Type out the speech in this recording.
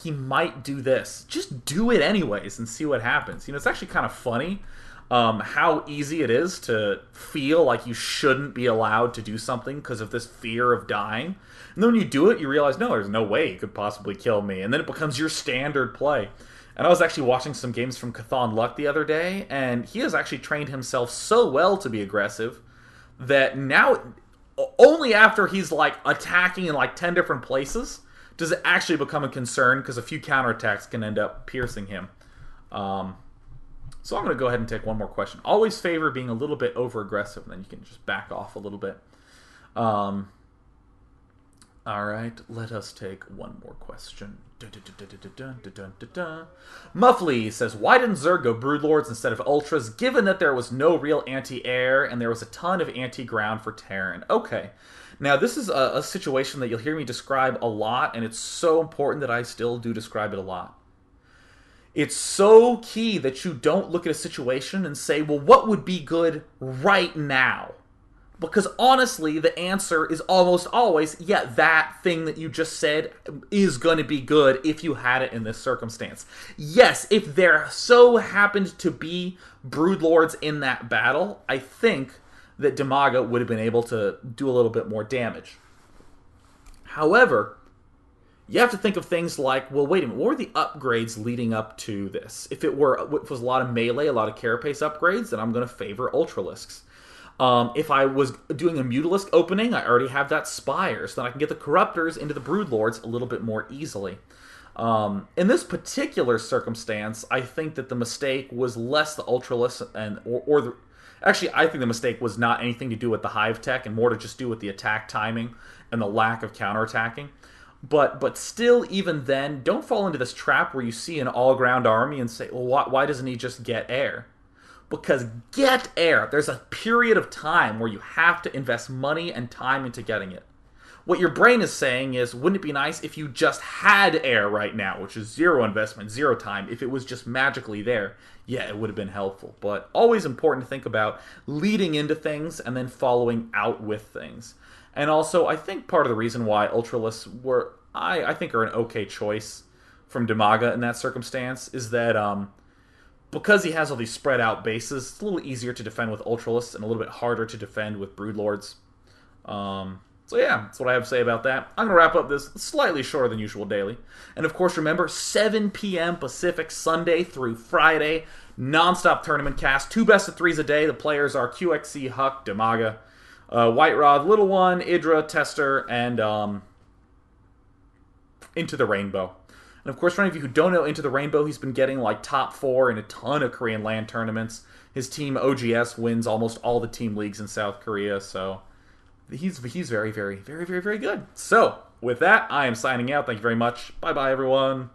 he might do this. Just do it anyways and see what happens. You know, it's actually kind of funny how easy it is to feel like you shouldn't be allowed to do something because of this fear of dying. And then when you do it, you realize, no, there's no way he could possibly kill me. And then it becomes your standard play. And I was actually watching some games from Cthon Luck the other day, and he has actually trained himself so well to be aggressive that now, only after he's like attacking in like 10 different places, does it actually become a concern, because a few counterattacks can end up piercing him. So I'm going to go ahead and take one more question. Always favor being a little bit over-aggressive, and then you can just back off a little bit. All right, let us take one more question. Muffley says, why didn't Zerg go Broodlords instead of Ultras, given that there was no real anti-air and there was a ton of anti-ground for Terran? Okay. Now, this is a situation that you'll hear me describe a lot, and it's so important that I still do describe it a lot. It's so key that you don't look at a situation and say, well, what would be good right now? Because honestly, the answer is almost always, yeah, that thing that you just said is going to be good if you had it in this circumstance. Yes, if there so happened to be Broodlords in that battle, I think that Dimaga would have been able to do a little bit more damage. However, you have to think of things like, well, wait a minute, what were the upgrades leading up to this? If it was a lot of melee, a lot of carapace upgrades, then I'm going to favor Ultralisks. If I was doing a Mutalisk opening, I already have that Spire, so then I can get the Corruptors into the Broodlords a little bit more easily. In this particular circumstance, I think that the mistake was less the Ultralisk actually, I think the mistake was not anything to do with the Hive tech and more to just do with the attack timing and the lack of counterattacking. But still, even then, don't fall into this trap where you see an all-ground army and say, well, why doesn't he just get air? Because get air, there's a period of time where you have to invest money and time into getting it. What your brain is saying is, wouldn't it be nice if you just had air right now, which is zero investment, zero time, if it was just magically there? Yeah, it would have been helpful. But always important to think about leading into things and then following out with things. And also, I think part of the reason why Ultralisks were, I think, are an okay choice from Dimaga in that circumstance is that because he has all these spread out bases, it's a little easier to defend with Ultralisks and a little bit harder to defend with Broodlords. So yeah, that's what I have to say about that. I'm going to wrap up this slightly shorter than usual daily. And of course, remember, 7 p.m. Pacific, Sunday through Friday, non-stop tournament cast. 2 best-of-3s a day. The players are QXC, Huck, Dimaga, White Rod, Little One, Idra, Tester, and Into the Rainbow. And of course, for any of you who don't know Into the Rainbow, he's been getting like top 4 in a ton of Korean LAN tournaments. His team, OGS, wins almost all the team leagues in South Korea, so he's very, very, very, very, very good. So, with that, I am signing out. Thank you very much. Bye-bye, everyone.